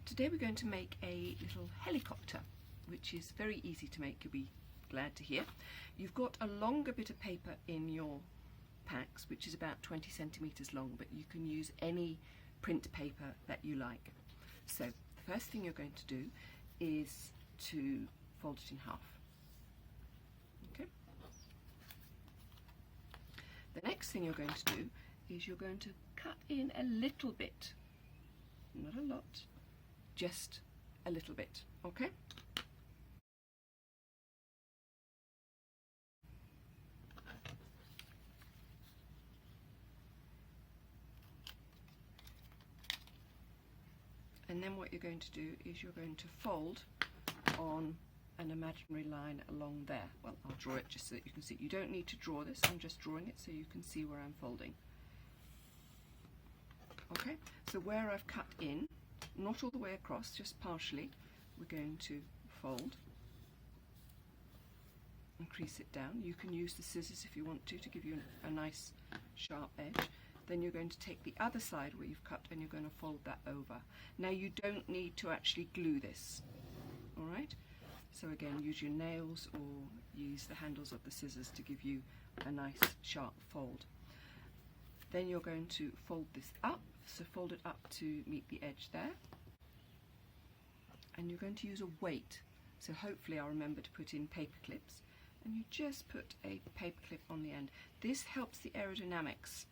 Today we're going to make a little helicopter, which is very easy to make, you'll be glad to hear. You've got a longer bit of paper in your packs, which is about 20 centimetres long, but you can use any print paper that you like. So the first thing you're going to do is to fold it in half. Okay. The next thing you're going to do is you're going to cut in a little bit, not a lot, just a little bit, okay? And then what you're going to do is you're going to fold on an imaginary line along there. Well, I'll draw it just so that you can see. You don't need to draw this, I'm just drawing it so you can see where I'm folding. Okay, so where I've cut in, not all the way across, just partially, we're going to fold and crease it down. You can use the scissors if you want to give you a nice sharp edge. Then you're going to take the other side where you've cut and you're going to fold that over. Now you don't need to actually glue this, alright? So again, use your nails or use the handles of the scissors to give you a nice sharp fold. Then you're going to fold this up, so fold it up to meet the edge there. And you're going to use a weight, so hopefully I'll remember to put in paper clips. And you just put a paper clip on the end. This helps the aerodynamics.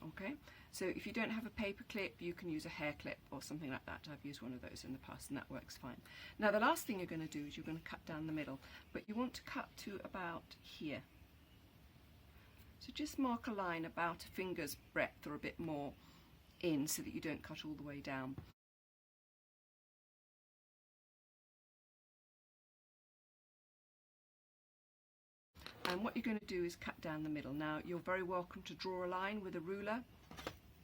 Okay, so if you don't have a paper clip, you can use a hair clip or something like that. I've used one of those in the past and that works fine. Now the last thing you're going to do is you're going to cut down the middle, but you want to cut to about here. So just mark a line about a finger's breadth or a bit more in so that you don't cut all the way down. And what you're going to do is cut down the middle. Now you're very welcome to draw a line with a ruler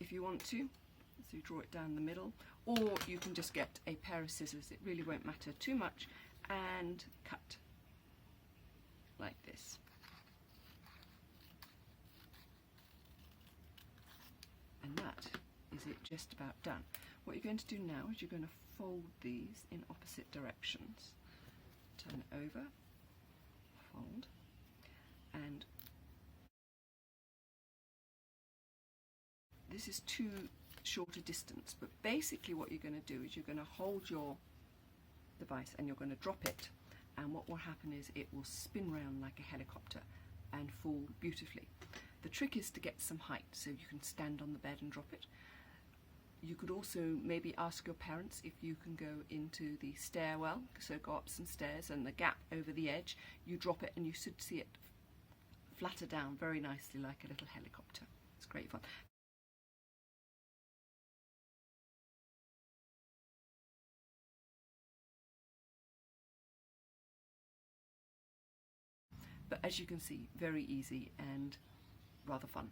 if you want to, so you draw it down the middle, or you can just get a pair of scissors, it really won't matter too much, and cut like this. And that is it, just about done. What you're going to do now is you're going to fold these in opposite directions. Turn it over, fold, and this is too short a distance, but basically what you're going to do is you're going to hold your device and you're going to drop it, and what will happen is it will spin round like a helicopter and fall beautifully. The trick is to get some height, so you can stand on the bed and drop it. You could also maybe ask your parents if you can go into the stairwell, so go up some stairs and the gap over the edge, you drop it and you should see it flatter down very nicely like a little helicopter. It's great fun. But as you can see, very easy and rather fun.